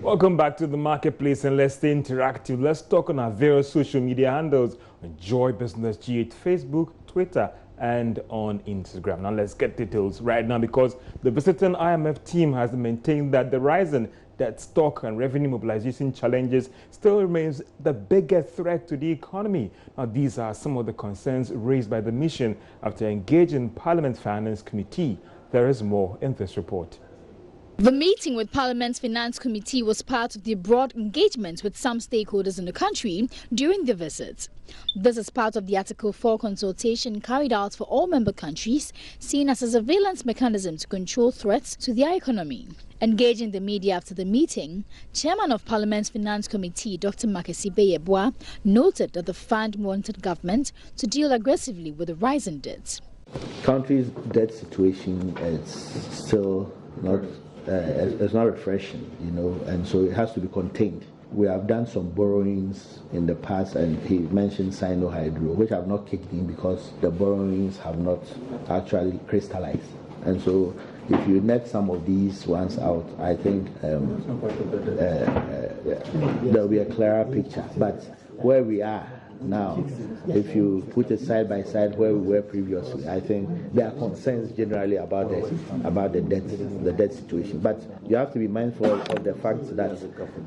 Welcome back to the Marketplace, and let's stay interactive. Let's talk on our various social media handles on Joy Business GH, Facebook, Twitter, and on Instagram. Now let's get details right now, because the visiting IMF team has maintained that the rising debt stock and revenue mobilization challenges still remains the biggest threat to the economy. Now these are some of the concerns raised by the mission after engaging Parliament's Finance Committee. There is more in this report. The meeting with Parliament's Finance Committee was part of the broad engagement with some stakeholders in the country during the visit. This is part of the Article 4 consultation carried out for all member countries, seen as a surveillance mechanism to control threats to their economy. Engaging the media after the meeting, Chairman of Parliament's Finance Committee, Dr. Makesibe Yeboah, noted that the fund wanted government to deal aggressively with the rising debt. Country's debt situation is still not it's not refreshing, and so it has to be contained. We have done some borrowings in the past, and he mentioned Sino-Hydro, which have not kicked in because the borrowings have not actually crystallized. And so if you net some of these ones out, I think there will be a clearer picture. But where we are now, if you put it side by side where we were previously, I think there are concerns generally about the debt situation. But you have to be mindful of the fact that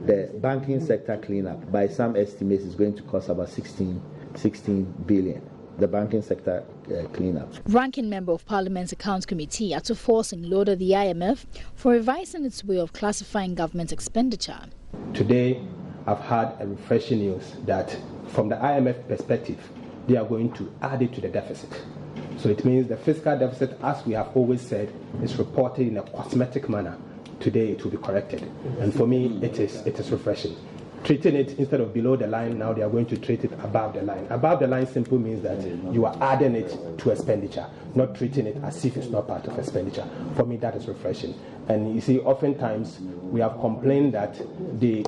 the banking sector cleanup, by some estimates, is going to cost about 16 billion. The banking sector cleanup. Ranking member of Parliament's Accounts Committee, Ato Forcing, lauded the IMF for revising its way of classifying government expenditure. Today, I've had a refreshing news that from the IMF perspective, they are going to add it to the deficit. So it means the fiscal deficit, as we have always said, is reported in a cosmetic manner. Today it will be corrected. And for me, it is refreshing. Treating it instead of below the line, now they are going to treat it above the line. Above the line simply means that you are adding it to expenditure, not treating it as if it's not part of expenditure. For me, that is refreshing. And you see, oftentimes we have complained that the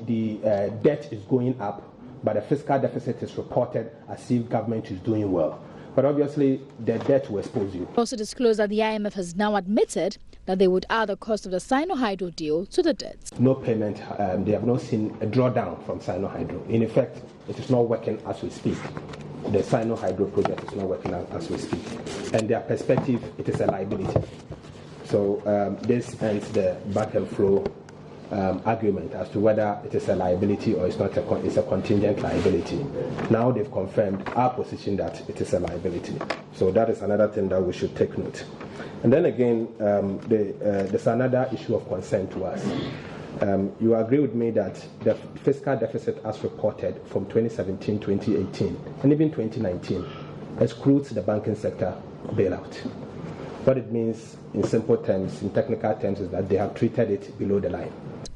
debt is going up, but the fiscal deficit is reported as if government is doing well. But obviously, the debt will expose you. Also disclosed that the IMF has now admitted that they would add the cost of the Sino-Hydro deal to the debt. No payment, they have not seen a drawdown from Sino-Hydro. In effect, it is not working as we speak. The Sino-Hydro project is not working as we speak. And their perspective, it is a liability. So this ends the back and flow agreement as to whether it is a liability or it's not. It's a contingent liability. Now they've confirmed our position that it is a liability. So that is another thing that we should take note. And then again, there's another issue of concern to us. You agree with me that the fiscal deficit as reported from 2017, 2018, and even 2019 excludes the banking sector bailout. What it means in simple terms, in technical terms, is that they have treated it below the line.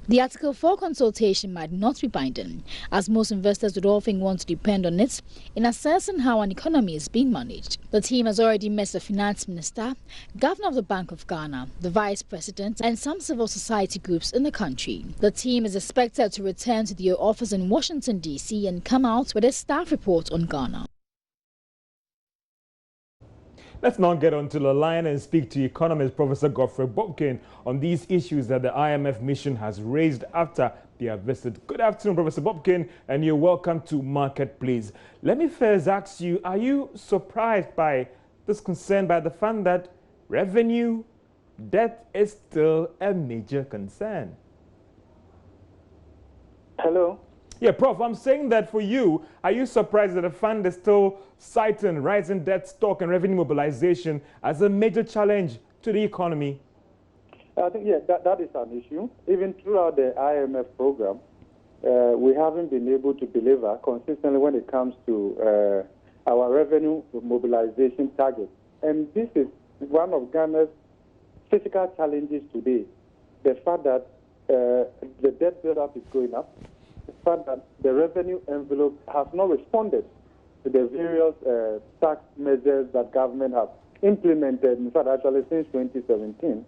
The Article 4 consultation might not be binding, as most investors would often want to depend on it in assessing how an economy is being managed. The team has already met the Finance Minister, Governor of the Bank of Ghana, the Vice President, and some civil society groups in the country. The team is expected to return to their office in Washington, D.C. and come out with a staff report on Ghana. Let's now get onto the line and speak to economist Professor Godfrey on these issues that the IMF mission has raised after their visit. Good afternoon, Professor Bobkin, and you're welcome to Marketplace. Let me first ask you, are you surprised by this concern, by the fact that revenue debt is still a major concern? Hello? Yeah, Prof, I'm saying that for you, are you surprised that the fund is still citing rising debt stock and revenue mobilization as a major challenge to the economy? I think, yeah, that is an issue. Even throughout the IMF program, we haven't been able to deliver consistently when it comes to our revenue mobilization target. And this is one of Ghana's physical challenges today. The fact that the debt buildup is going up, the fact that the revenue envelope has not responded to the various tax measures that government have implemented, in fact, actually since 2017.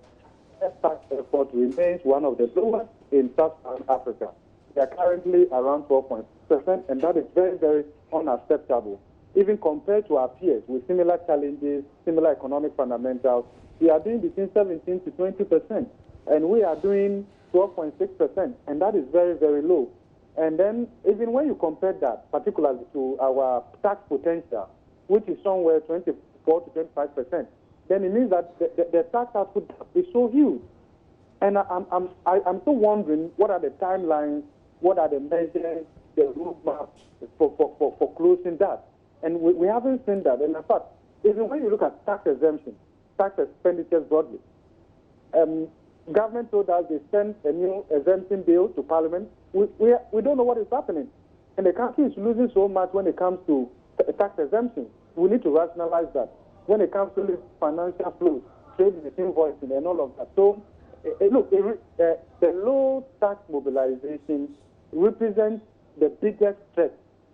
Tax effort remains one of the lowest in Sub-Saharan Africa. They are currently around 12.6%, and that is very, very unacceptable. Even compared to our peers with similar challenges, similar economic fundamentals, we are doing between 17 to 20%, and we are doing 12.6%, and that is very, very low. And then even when you compare that, particularly to our tax potential, which is somewhere 24 to 25%, then it means that the tax output is so huge. And I'm still wondering, what are the timelines, what are the measures, the roadmap for closing that? And we haven't seen that. And in fact, even when you look at tax exemption, tax expenditures broadly, government told us they sent a new exemption bill to Parliament. We don't know what is happening. And the country is losing so much when it comes to tax exemption. We need to rationalize that. When it comes to financial flows, trade invoicing, and all of that. So, look, the low tax mobilization represents the biggest threat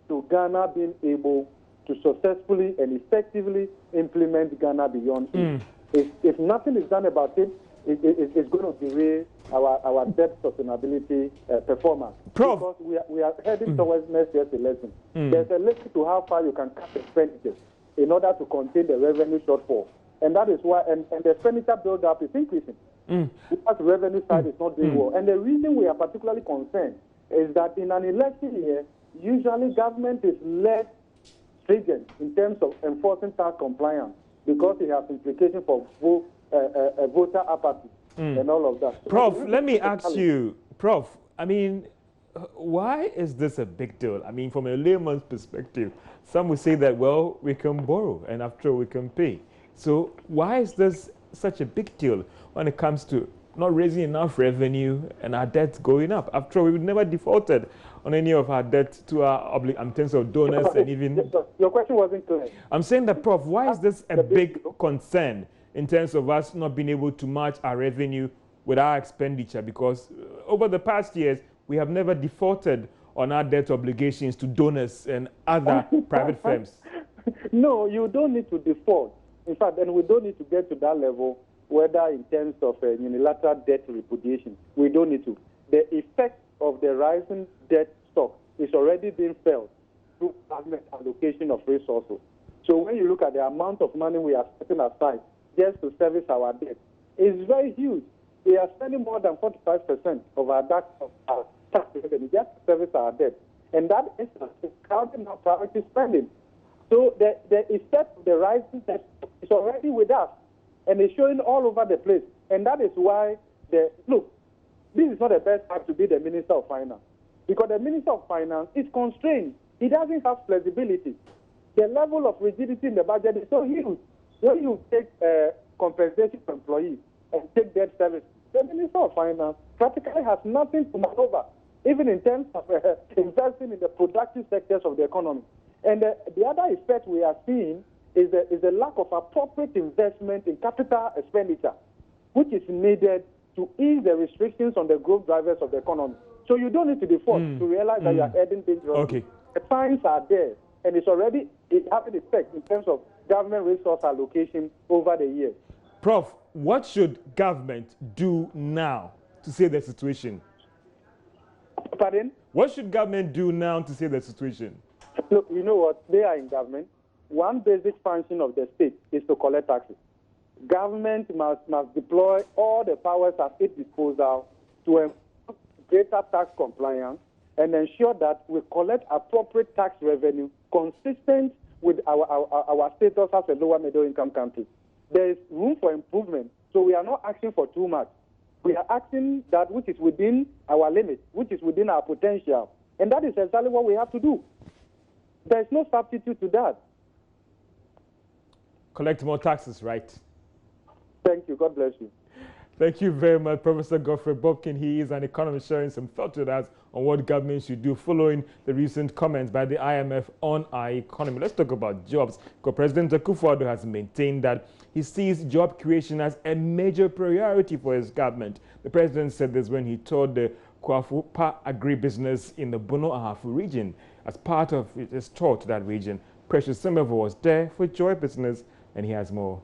to Ghana being able to successfully and effectively implement Ghana Beyond. If nothing is done about it, it's going to derail our debt sustainability performance. Prof. Because we are heading towards next year's election. There's a limit to how far you can cut expenditures in order to contain the revenue shortfall. And that is why, and the expenditure build-up is increasing. Because the revenue side is not doing well. And the reason we are particularly concerned is that in an election year, usually government is less stringent in terms of enforcing tax compliance because it has implications for voter apathy and all of that. Prof, let me ask you, Prof, I mean, why is this a big deal? I mean, from a layman's perspective, some would say that, well, we can borrow and after all we can pay. So why is this such a big deal when it comes to not raising enough revenue and our debt going up? After all, we've never defaulted on any of our debt to our in terms of donors and even... Your question wasn't clear. I'm saying that, Prof, why is this a big concern in terms of us not being able to match our revenue with our expenditure? Because over the past years, we have never defaulted on our debt obligations to donors and other private firms. No, you don't need to default. In fact, and we don't need to get to that level, whether in terms of unilateral debt repudiation. We don't need to. The effect of the rising debt stock is already being felt through government allocation of resources. So when you look at the amount of money we are setting aside just to service our debt, it's very huge. We are spending more than 45% of our tax revenue just to service our debt. And that is counting our priority spending. So the effect of the rising debt is already with us, and it's showing all over the place. And that is why, look, this is not the best time to be the Minister of Finance, because the Minister of Finance is constrained. He doesn't have flexibility. The level of rigidity in the budget is so huge. When you take compensation for employees and take debt service, the Minister of Finance practically has nothing to maneuver, even in terms of investing in the productive sectors of the economy. And the other effect we are seeing is the lack of appropriate investment in capital expenditure, which is needed to ease the restrictions on the growth drivers of the economy. So you don't need to default to realize that you are heading dangerously. Okay. The signs are there, and it's already having effect in terms of government resource allocation over the years. Prof, what should government do now to save the situation? Pardon? What should government do now to save the situation? Look, you know what? They are in government. One basic function of the state is to collect taxes. Government must deploy all the powers at its disposal to ensure greater tax compliance and ensure that we collect appropriate tax revenue consistent with our status as a lower middle income country. There is room for improvement, so we are not asking for too much. We are asking that which is within our limit, which is within our potential, and that is exactly what we have to do. There is no substitute to that. Collect more taxes, right? Thank you. God bless you. Thank you very much, Professor Godfrey Bobkin. He is an economist sharing some thoughts with us on what government should do following the recent comments by the IMF on our economy. Let's talk about jobs, because President Akufo-Addo has maintained that he sees job creation as a major priority for his government. The president said this when he toured the Kwafu-Pa agribusiness in the Bono-Ahafo region. As part of his tour to that region, Precious Semevo was there for Joy Business, and he has more.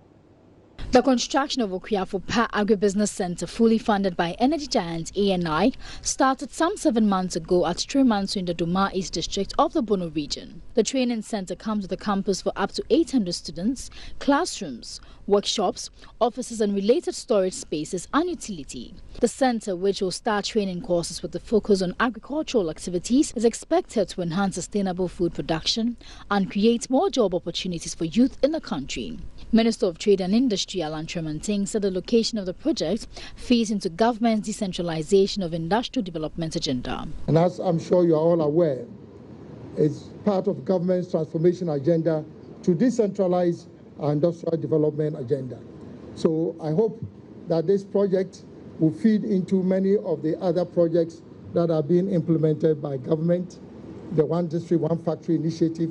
The construction of Kwafu-Pa Agribusiness Center, fully funded by energy giant ANI, started some 7 months ago at Tremanso in the Doma East district of the Bono region. The training center comes with a campus for up to 800 students, classrooms, workshops, offices and related storage spaces and utility. The centre, which will start training courses with the focus on agricultural activities, is expected to enhance sustainable food production and create more job opportunities for youth in the country. Minister of Trade and Industry Alan Tremanting said the location of the project feeds into government's decentralization of industrial development agenda. And as I'm sure you are all aware, it's part of government's transformation agenda to decentralize our industrial development agenda. So I hope that this project will feed into many of the other projects that are being implemented by government, the One District, One Factory initiative,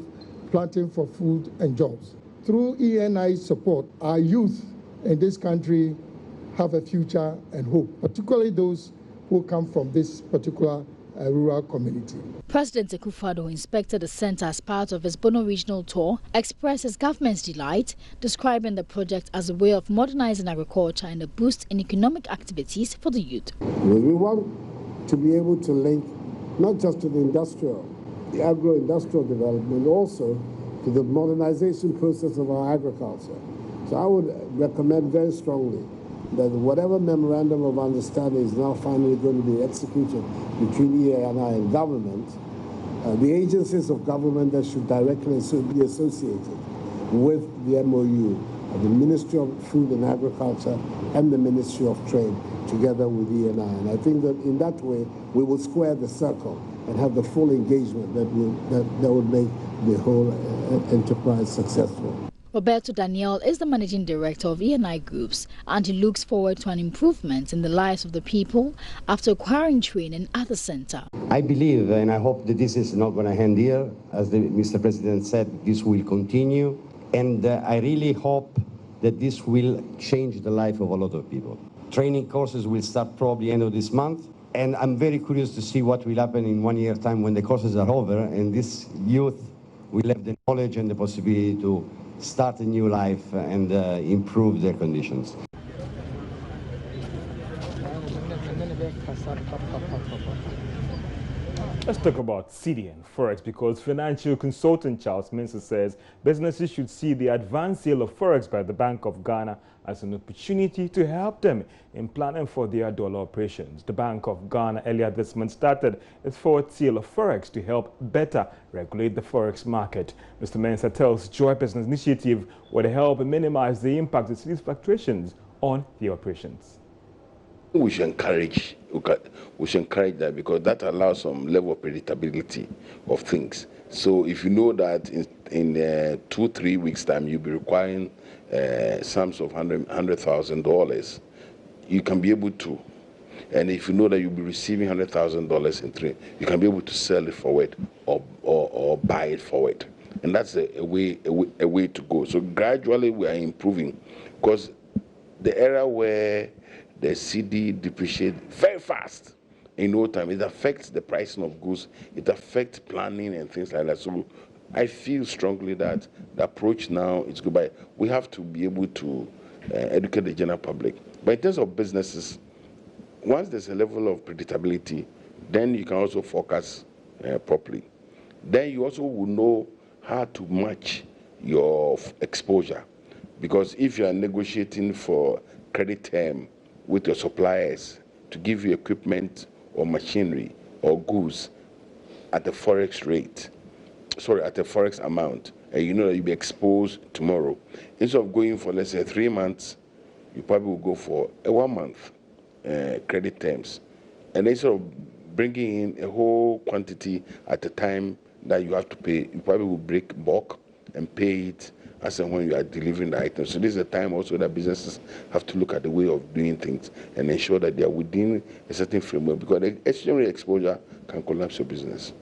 planting for food and jobs. Through ENI's support, our youth in this country have a future and hope, particularly those who come from this particular rural community. President Akufo-Addo inspected the centre as part of his Bono regional tour, expressed his government's delight, describing the project as a way of modernizing agriculture and a boost in economic activities for the youth. We want to be able to link not just to the agro-industrial development, also to the modernization process of our agriculture. So I would recommend very strongly that whatever memorandum of understanding is now finally going to be executed between ENI and government, the agencies of government that should directly be associated with the MOU, the Ministry of Food and Agriculture and the Ministry of Trade, together with ENI. And I think that in that way, we will square the circle and have the full engagement that would make the whole enterprise successful. Roberto Daniel is the managing director of ENI Groups, and he looks forward to an improvement in the lives of the people after acquiring training at the centre. I believe and I hope that this is not going to end here. As Mr. President said, this will continue, and I really hope that this will change the life of a lot of people. Training courses will start probably end of this month, and I'm very curious to see what will happen in 1 year's time when the courses are over, and this youth will have the knowledge and the possibility to start a new life and improve their conditions. Let's talk about CD and Forex, because financial consultant Charles Mensah says businesses should see the advanced sale of Forex by the Bank of Ghana as an opportunity to help them in planning for their dollar operations. The Bank of Ghana earlier this month started its forward sale of Forex to help better regulate the Forex market. Mr. Mensah tells Joy Business Initiative would help minimize the impact of these fluctuations on the operations. We should encourage that, because that allows some level of predictability of things. So if you know that in 2-3 weeks' time you'll be requiring sums of $100,000, you can be able to. And if you know that you'll be receiving $100,000 in 3, you can be able to sell it forward or buy it forward. And that's a way to go. So gradually we are improving, because the era where the CD depreciates very fast in no time, it affects the pricing of goods, it affects planning and things like that. So I feel strongly that the approach now is good, but we have to be able to educate the general public. But in terms of businesses, once there's a level of predictability, then you can also forecast properly. Then you also will know how to match your exposure, because if you are negotiating for credit term with your suppliers to give you equipment or machinery or goods at the forex rate, at the forex amount, and you know that you'll be exposed tomorrow, instead of going for, let's say, 3 months, you probably will go for a 1 month credit terms. And instead of bringing in a whole quantity at the time that you have to pay, you probably will break bulk and pay it as and when you are delivering the items. So this is a time also that businesses have to look at the way of doing things and ensure that they are within a certain framework, because the exchange rate exposure can collapse your business.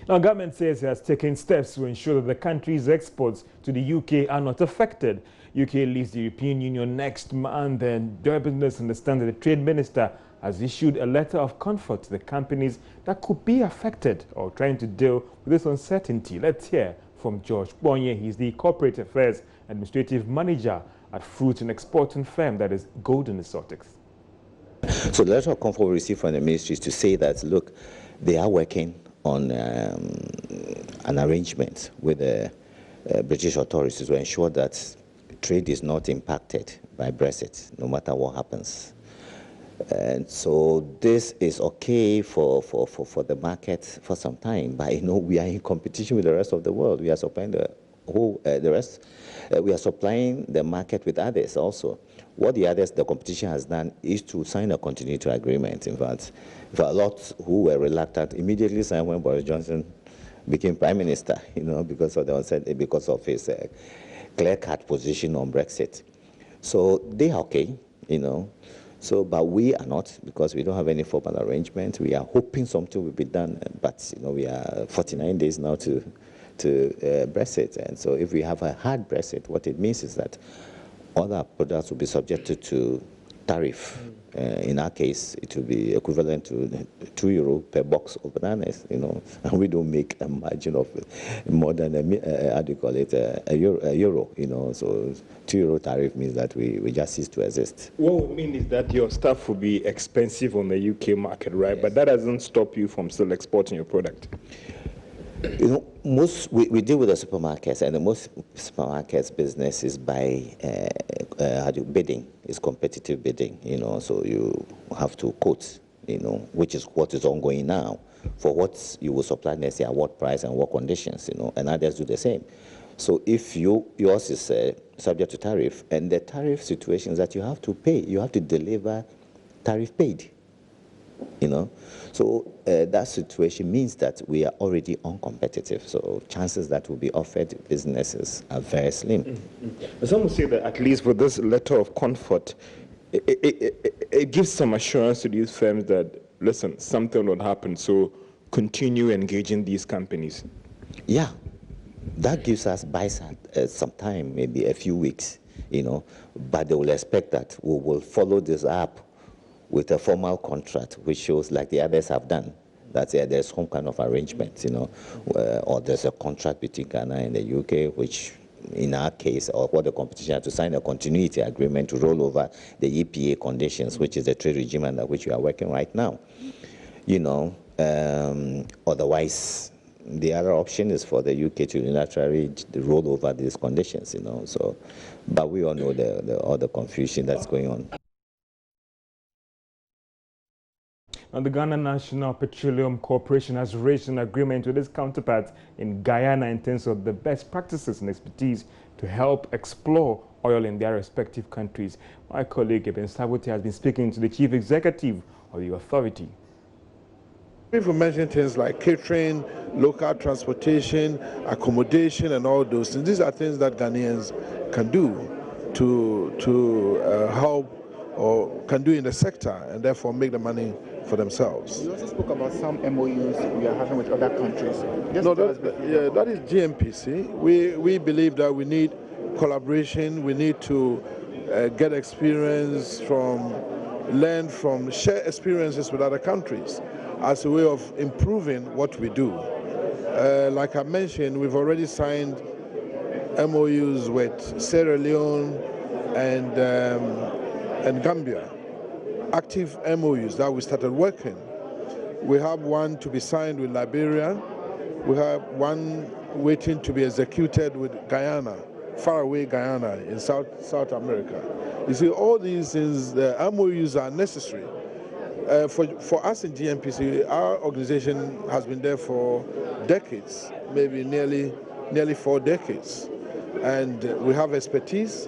Now, government says it has taken steps to ensure that the country's exports to the UK are not affected. UK leaves the European Union next month, and Joy Business understands that the Trade Minister has issued a letter of comfort to the companies that could be affected or trying to deal with this uncertainty. Let's hear from George Bonye. He's the Corporate Affairs Administrative Manager at fruit and exporting firm that is Golden Exotics. So the letter of comfort we received from the ministry is to say that, look, they are working on an arrangement with the British authorities to ensure that trade is not impacted by Brexit, no matter what happens. And so this is okay for the market for some time, but we are in competition with the rest of the world. We are supplying we are supplying the market with others also. What the competition has done is to sign a continuity agreement. In fact, for a lot who were reluctant immediately signed when Boris Johnson became Prime Minister, because of his clear-cut position on Brexit. So they are okay, So, but we are not, because we don't have any formal arrangement. We are hoping something will be done, but we are 49 days now to Brexit, and so if we have a hard Brexit, what it means is that other products will be subjected to tariff. In our case, it will be equivalent to €2 per box of bananas, and we don't make a margin of more than a euro, so €2 tariff means that we just cease to exist. What would mean is that your stuff will be expensive on the UK market, right? Yes. But that doesn't stop you from still exporting your product. We deal with the supermarkets, and the most supermarkets business is by bidding. It's competitive bidding, so you have to quote, which is what is ongoing now for what you will supply next year, what price and what conditions, and others do the same. So if yours is subject to tariff, and the tariff situations that you have to pay, you have to deliver tariff paid. So that situation means that we are already uncompetitive. So chances that will be offered businesses are very slim. Some will say that at least with this letter of comfort, it gives some assurance to these firms that, listen, something will happen, so continue engaging these companies. Yeah, that gives us some time, maybe a few weeks, but they will expect that we will follow this up with a formal contract, which shows, like the others have done, that there's some kind of arrangement, or there's a contract between Ghana and the UK, which in our case, or what the competition had to sign a continuity agreement to roll over the EPA conditions, which is the trade regime under which we are working right now. Otherwise, the other option is for the UK to unilaterally roll over these conditions, So, but we all know all the confusion that's going on. And the Ghana National Petroleum Corporation has reached an agreement with its counterparts in Guyana in terms of the best practices and expertise to help explore oil in their respective countries. My colleague Eben Sabote has been speaking to the chief executive of the authority. If we mention things like catering, local transportation, accommodation, and all those things, these are things that Ghanaians can do to help, or can do in the sector, and therefore make the money for themselves. You also spoke about some MOUs we are having with other countries. That is GMPC. We believe that we need collaboration. We need to get experience learn from, share experiences with other countries as a way of improving what we do. Like I mentioned, we've already signed MOUs with Sierra Leone and Gambia. Active MOUs that we started working. We have one to be signed with Liberia. We have one waiting to be executed with Guyana, faraway Guyana in South America. You see, all these things, the MOUs are necessary. For us in GMPC, our organization has been there for decades, maybe nearly 4 decades. And we have expertise,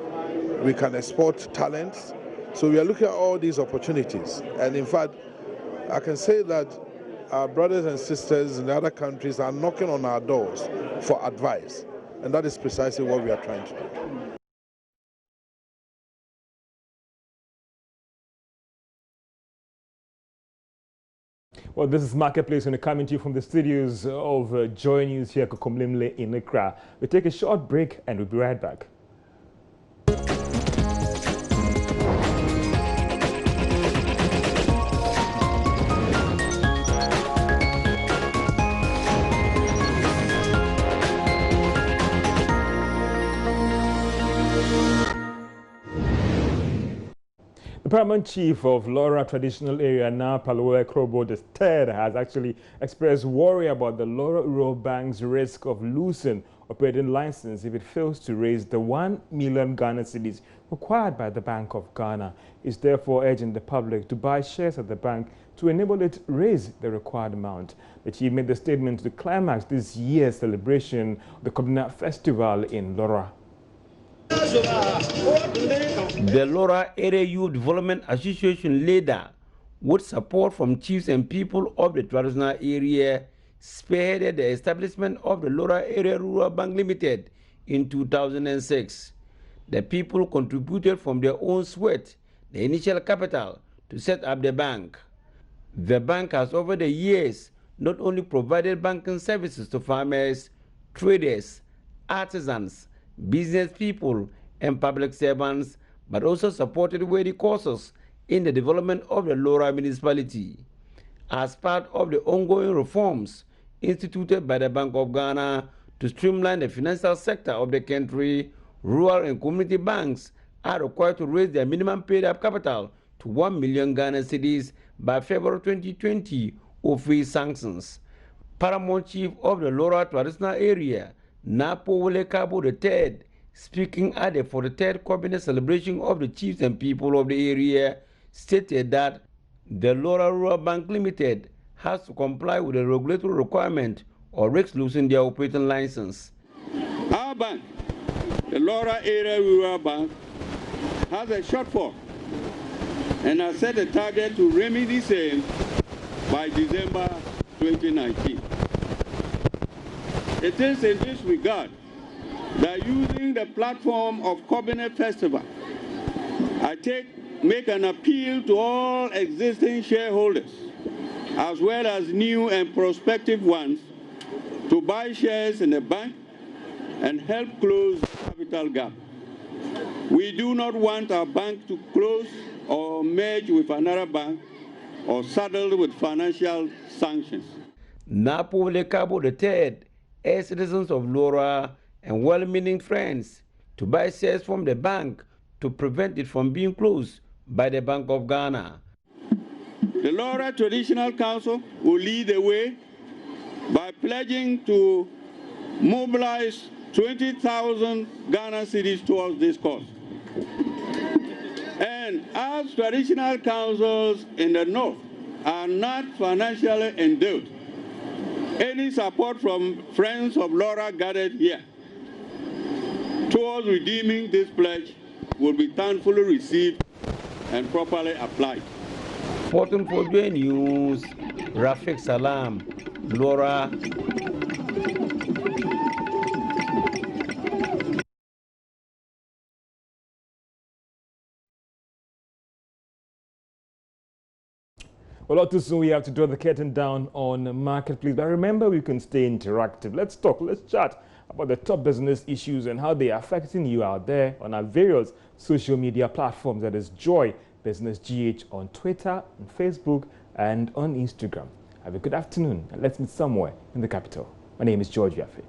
we can export talents. So we are looking at all these opportunities. And in fact, I can say that our brothers and sisters in the other countries are knocking on our doors for advice. And that is precisely what we are trying to do. Well, this is Marketplace, and we're coming to you from the studios of JoyNews here at Kokomlimle in Accra. We take a short break and we'll be right back. The paramount chief of Laura traditional area, now Palowe Krobo III, has actually expressed worry about the Laura Rural Bank's risk of losing operating license if it fails to raise the 1 million Ghana cedis required by the Bank of Ghana. It's therefore urging the public to buy shares at the bank to enable it raise the required amount. The chief made the statement to climax this year's celebration of the Kobina Festival in Lora. The Lora Area Youth Development Association leader, with support from chiefs and people of the traditional area, spearheaded the establishment of the Lora Area Rural Bank Limited in 2006. The people contributed from their own sweat the initial capital to set up the bank. The bank has over the years not only provided banking services to farmers, traders, artisans, business people, and public servants, but also supported worthy causes in the development of the Lora municipality. As part of the ongoing reforms instituted by the Bank of Ghana to streamline the financial sector of the country, rural and community banks are required to raise their minimum paid-up capital to 1 million Ghana cedis by February 2020 or face sanctions. Paramount Chief of the Lora traditional area, Napo Wole Kabo III, speaking at the 43rd Cabinet celebration of the chiefs and people of the area, stated that the Lora Rural Bank Limited has to comply with the regulatory requirement or risk losing their operating license. Our bank, the Lora Area Rural Bank, has a shortfall and has set a target to remedy same by December 2019. It is in this regard that using the platform of Kobina Festival, I make an appeal to all existing shareholders, as well as new and prospective ones, to buy shares in the bank and help close the capital gap. We do not want our bank to close or merge with another bank or saddled with financial sanctions. Napo Wole Kabo III urged citizens of Lora and well-meaning friends to buy shares from the bank to prevent it from being closed by the Bank of Ghana. The Lora Traditional Council will lead the way by pledging to mobilize 20,000 Ghana cedis towards this cause. And as traditional councils in the north are not financially endowed, any support from friends of Lora gathered here towards redeeming this pledge will be thankfully received and properly applied. Reporting for JoyNews, Rafik Salam, Lora. Well, all too soon we have to draw the curtain down on Marketplace. But remember, we can stay interactive. Let's talk, let's chat about the top business issues and how they are affecting you out there on our various social media platforms. That is Joy Business GH on Twitter, on Facebook, and on Instagram. Have a good afternoon, and let's meet somewhere in the capital. My name is George Godfrey.